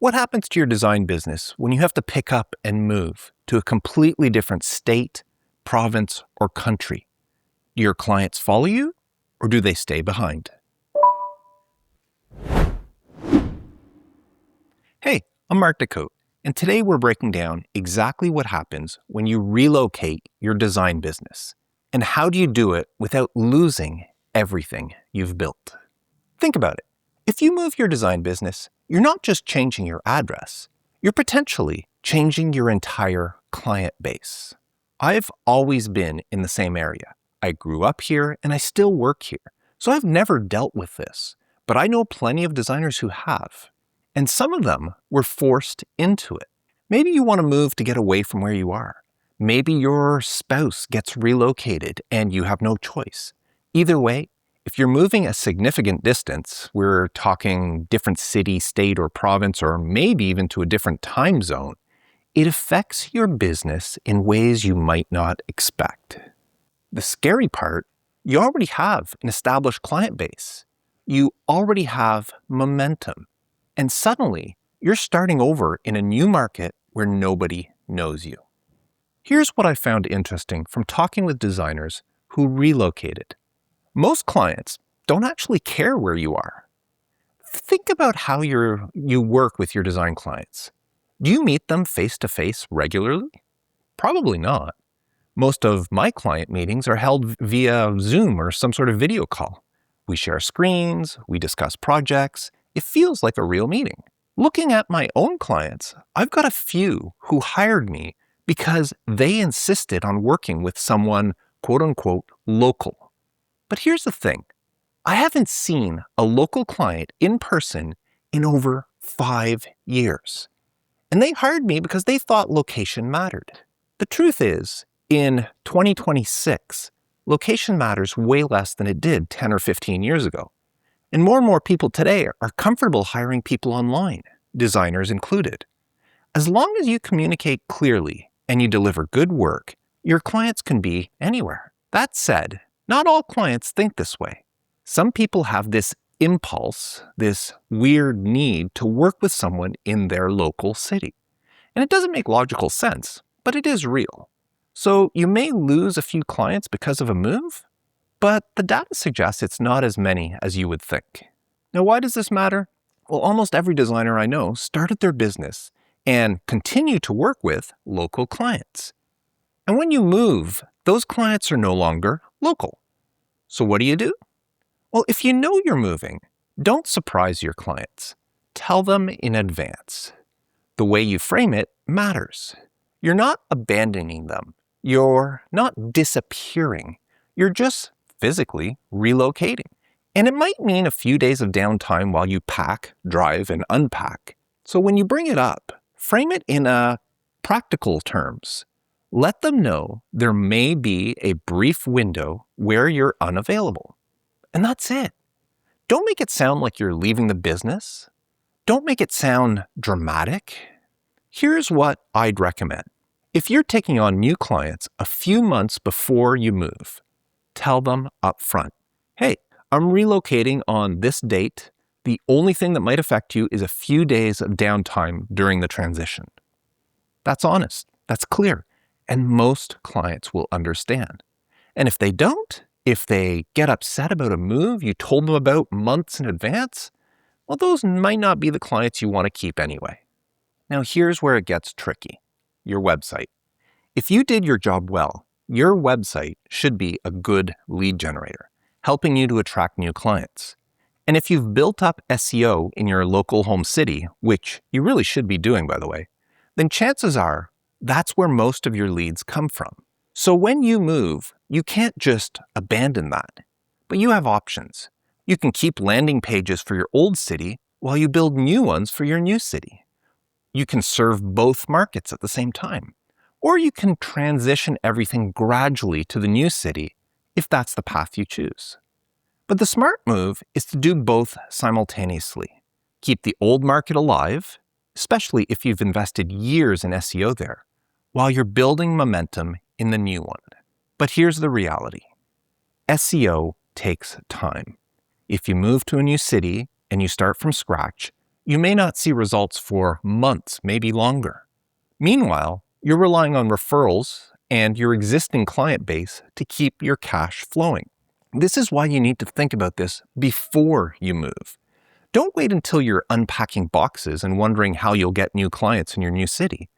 What happens to your design business when you have to pick up and move to a completely different state, province, or country? Do your clients follow you, or do they stay behind? Hey, I'm Mark DeCote, and today we're breaking down exactly what happens when you relocate your design business, and how do you do it without losing everything you've built. Think about it. If you move your design business, you're not just changing your address, you're potentially changing your entire client base. I've always been in the same area. I grew up here and I still work here, so I've never dealt with this, but I know plenty of designers who have. And some of them were forced into it. Maybe you want to move to get away from where you are. Maybe your spouse gets relocated and you have no choice. Either way, if you're moving a significant distance, we're talking different city, state, or province, or maybe even to a different time zone, it affects your business in ways you might not expect. The scary part, you already have an established client base. You already have momentum. And suddenly, you're starting over in a new market where nobody knows you. Here's what I found interesting from talking with designers who relocated. Most clients don't actually care where you are. Think about how you work with your design clients. Do you meet them face-to-face regularly? Probably not. Most of my client meetings are held via Zoom or some sort of video call. We share screens, we discuss projects. It feels like a real meeting. Looking at my own clients, I've got a few who hired me because they insisted on working with someone, quote unquote, local. But here's the thing. I haven't seen a local client in person in over 5 years. And they hired me because they thought location mattered. The truth is, in 2026, location matters way less than it did 10 or 15 years ago. And more people today are comfortable hiring people online, designers included. As long as you communicate clearly and you deliver good work, your clients can be anywhere. That said, not all clients think this way. Some people have this impulse, this weird need to work with someone in their local city. And it doesn't make logical sense, but it is real. So you may lose a few clients because of a move, but the data suggests it's not as many as you would think. Now, why does this matter? Well, almost every designer I know started their business and continue to work with local clients. And when you move, those clients are no longer local. So what do? Well, if you know you're moving, don't surprise your clients. Tell them in advance. The way you frame it matters. You're not abandoning them. You're not disappearing. You're just physically relocating. And it might mean a few days of downtime while you pack, drive, and unpack. So when you bring it up, frame it in practical terms. Let them know there may be a brief window where you're unavailable. And that's it. Don't make it sound like you're leaving the business. Don't make it sound dramatic. Here's what I'd recommend. If you're taking on new clients a few months before you move, tell them up front, hey, I'm relocating on this date. The only thing that might affect you is a few days of downtime during the transition. That's honest. That's clear. And most clients will understand. And if they don't, if they get upset about a move you told them about months in advance, well, those might not be the clients you want to keep anyway. Now, here's where it gets tricky. Your website. If you did your job well, your website should be a good lead generator, helping you to attract new clients. And if you've built up SEO in your local home city, which you really should be doing, by the way, then chances are that's where most of your leads come from. So when you move, you can't just abandon that, but you have options. You can keep landing pages for your old city while you build new ones for your new city. You can serve both markets at the same time, or you can transition everything gradually to the new city if that's the path you choose. But the smart move is to do both simultaneously. Keep the old market alive, especially if you've invested years in SEO there, while you're building momentum in the new one. But here's the reality. SEO takes time. If you move to a new city and you start from scratch, You may not see results for months, maybe longer. Meanwhile, you're relying on referrals and your existing client base to keep your cash flowing. This is why you need to think about this before you move. Don't wait until you're unpacking boxes and wondering how you'll get new clients in your new city.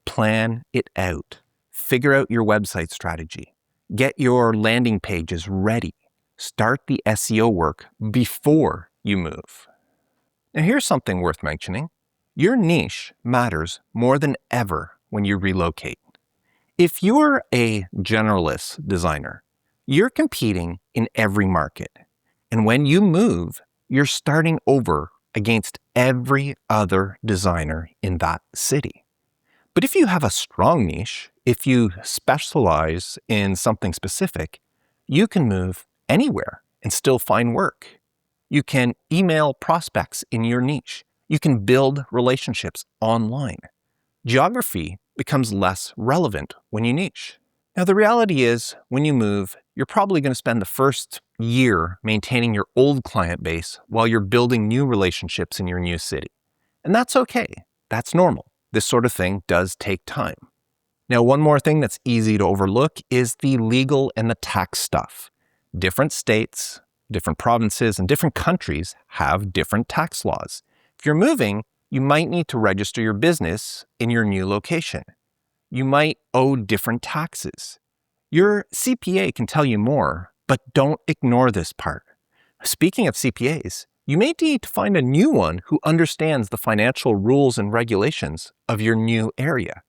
Plan it out. Figure out your website strategy. Get your landing pages ready. Start the SEO work before you move. Now here's something worth mentioning. Your niche matters more than ever when you relocate. If you're a generalist designer, you're competing in every market. And when you move, you're starting over against every other designer in that city. But if you have a strong niche, if you specialize in something specific, you can move anywhere and still find work. You can email prospects in your niche. You can build relationships online. Geography becomes less relevant when you niche. Now, the reality is, when you move, you're probably going to spend the first year maintaining your old client base while you're building new relationships in your new city. And that's okay. That's normal. This sort of thing does take time. Now, one more thing that's easy to overlook is the legal and the tax stuff. Different states, different provinces, and different countries have different tax laws. If you're moving, you might need to register your business in your new location. You might owe different taxes. Your CPA can tell you more, but don't ignore this part. Speaking of CPAs, you may need to find a new one who understands the financial rules and regulations of your new area.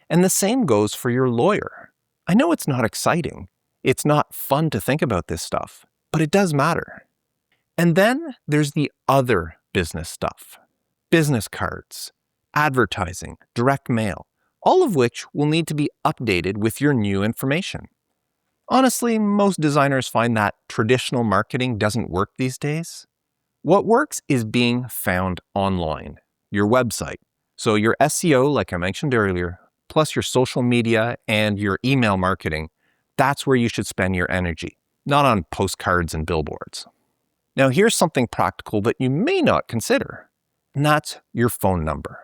And the same goes for your lawyer. I know it's not exciting. It's not fun to think about this stuff, but it does matter. And then there's the other business stuff. Business cards, advertising, direct mail, all of which will need to be updated with your new information. Honestly, most designers find that traditional marketing doesn't work these days. What works is being found online, your website. So your SEO, like I mentioned earlier, plus your social media and your email marketing, that's where you should spend your energy, not on postcards and billboards. Now here's something practical that you may not consider, and that's your phone number.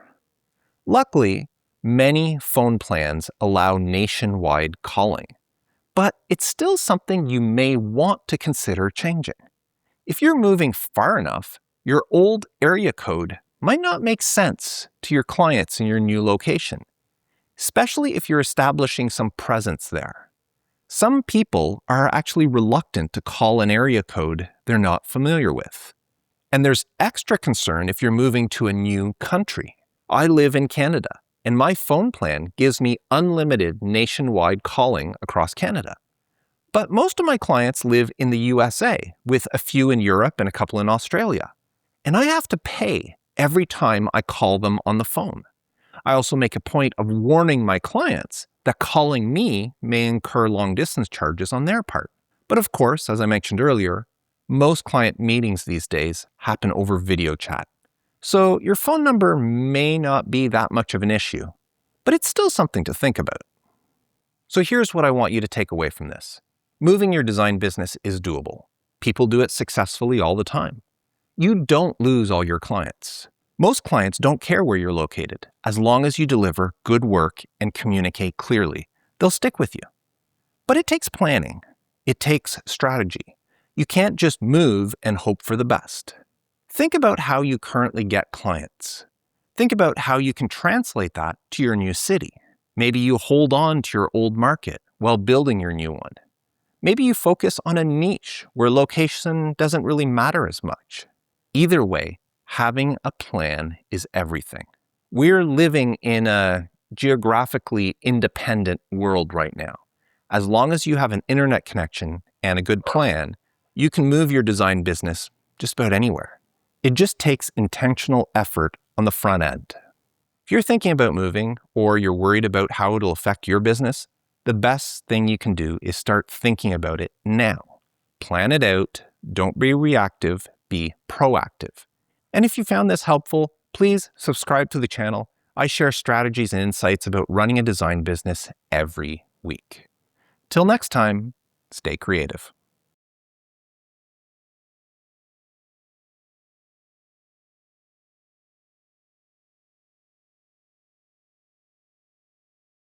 Luckily, many phone plans allow nationwide calling, but it's still something you may want to consider changing. If you're moving far enough, your old area code might not make sense to your clients in your new location, especially if you're establishing some presence there. Some people are actually reluctant to call an area code they're not familiar with. And there's extra concern if you're moving to a new country. I live in Canada, and my phone plan gives me unlimited nationwide calling across Canada. But most of my clients live in the USA, with a few in Europe and a couple in Australia. And I have to pay every time I call them on the phone. I also make a point of warning my clients that calling me may incur long-distance charges on their part. But of course, as I mentioned earlier, most client meetings these days happen over video chat. So your phone number may not be that much of an issue, but it's still something to think about. So here's what I want you to take away from this. Moving your design business is doable. People do it successfully all the time. You don't lose all your clients. Most clients don't care where you're located. As long as you deliver good work and communicate clearly, they'll stick with you. But it takes planning. It takes strategy. You can't just move and hope for the best. Think about how you currently get clients. Think about how you can translate that to your new city. Maybe you hold on to your old market while building your new one. Maybe you focus on a niche where location doesn't really matter as much. Either way, having a plan is everything. We're living in a geographically independent world right now. As long as you have an internet connection and a good plan, you can move your design business just about anywhere. It just takes intentional effort on the front end. If you're thinking about moving or you're worried about how it'll affect your business, the best thing you can do is start thinking about it now. Plan it out. Don't be reactive. Be proactive. And if you found this helpful, please subscribe to the channel. I share strategies and insights about running a design business every week. Till next time, stay creative.